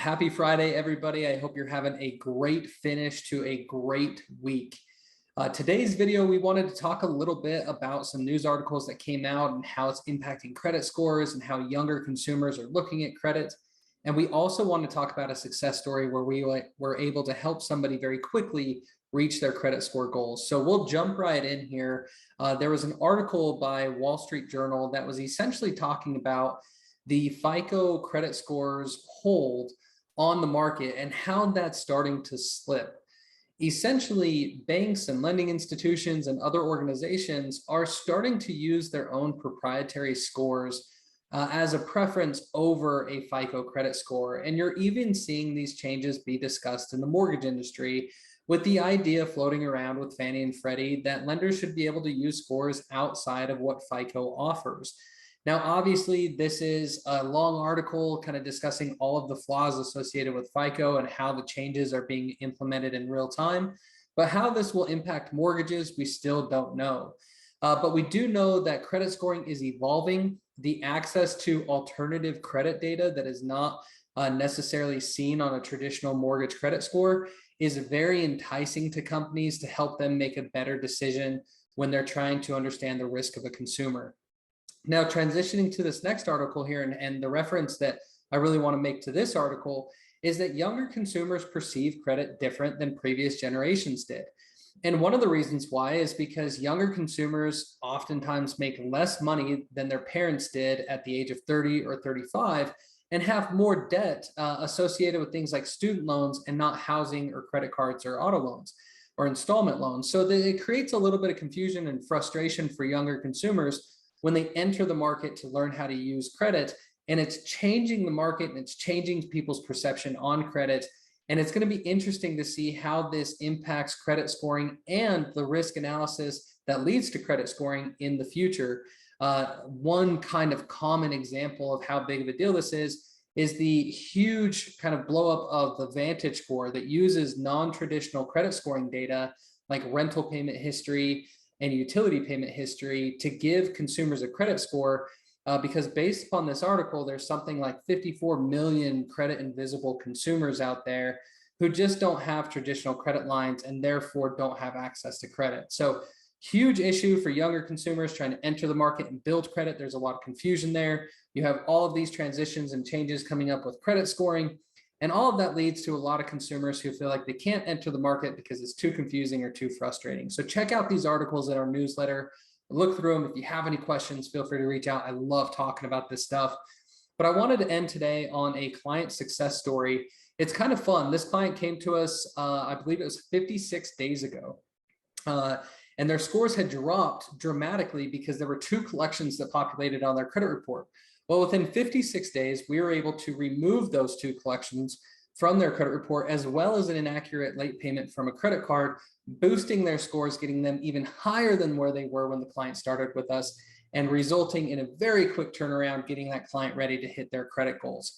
Happy Friday, everybody. I hope you're having a great finish to a great week. Today's video, we wanted to talk a little bit about some news articles that came out and how it's impacting credit scores and how younger consumers are looking at credit. And we also want to talk about a success story where we were able to help somebody very quickly reach their credit score goals. So we'll jump right in here. There was an article by Wall Street Journal that was essentially talking about the FICO credit scores hold on the market and how that's starting to slip. Essentially, banks and lending institutions and other organizations are starting to use their own proprietary scores as a preference over a FICO credit score. And you're even seeing these changes be discussed in the mortgage industry, with the idea floating around with Fannie and Freddie that lenders should be able to use scores outside of what FICO offers. Now, obviously, this is a long article kind of discussing all of the flaws associated with FICO and how the changes are being implemented in real time. But how this will impact mortgages, we still don't know. But we do know that credit scoring is evolving. The access to alternative credit data that is not necessarily seen on a traditional mortgage credit score is very enticing to companies to help them make a better decision when they're trying to understand the risk of a consumer. Now, transitioning to this next article here, and the reference that I really want to make to this article is that younger consumers perceive credit different than previous generations did. And one of the reasons why is because younger consumers oftentimes make less money than their parents did at the age of 30 or 35 and have more debt associated with things like student loans and not housing or credit cards or auto loans or installment loans. So that it creates a little bit of confusion and frustration for younger consumers when they enter the market to learn how to use credit. And it's changing the market and it's changing people's perception on credit. And it's going to be interesting to see how this impacts credit scoring and the risk analysis that leads to credit scoring in the future. One kind of common example of how big of a deal this is the huge kind of blow up of the Vantage score that uses non-traditional credit scoring data like rental payment history and utility payment history to give consumers a credit score, because based upon this article, there's something like 54 million credit invisible consumers out there who just don't have traditional credit lines and therefore don't have access to credit. So huge issue for younger consumers trying to enter the market and build credit. There's a lot of confusion there. You have all of these transitions and changes coming up with credit scoring. And all of that leads to a lot of consumers who feel like they can't enter the market because it's too confusing or too frustrating. So check out these articles in our newsletter, look through them. If you have any questions, feel free to reach out. I love talking about this stuff. But I wanted to end today on a client success story. It's kind of fun. This client came to us, I believe it was 56 days ago. And their scores had dropped dramatically because there were two collections that populated on their credit report. Well, within 56 days, we were able to remove those two collections from their credit report, as well as an inaccurate late payment from a credit card, boosting their scores, getting them even higher than where they were when the client started with us, and resulting in a very quick turnaround, getting that client ready to hit their credit goals.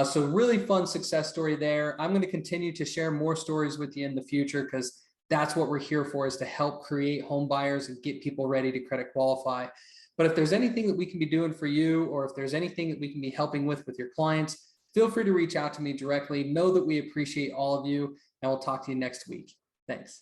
So really fun success story there. I'm going to continue to share more stories with you in the future because that's what we're here for, is to help create home buyers and get people ready to credit qualify. But if there's anything that we can be doing for you, or if there's anything that we can be helping with your clients, feel free to reach out to me directly. Know that we appreciate all of you, and we'll talk to you next week. Thanks.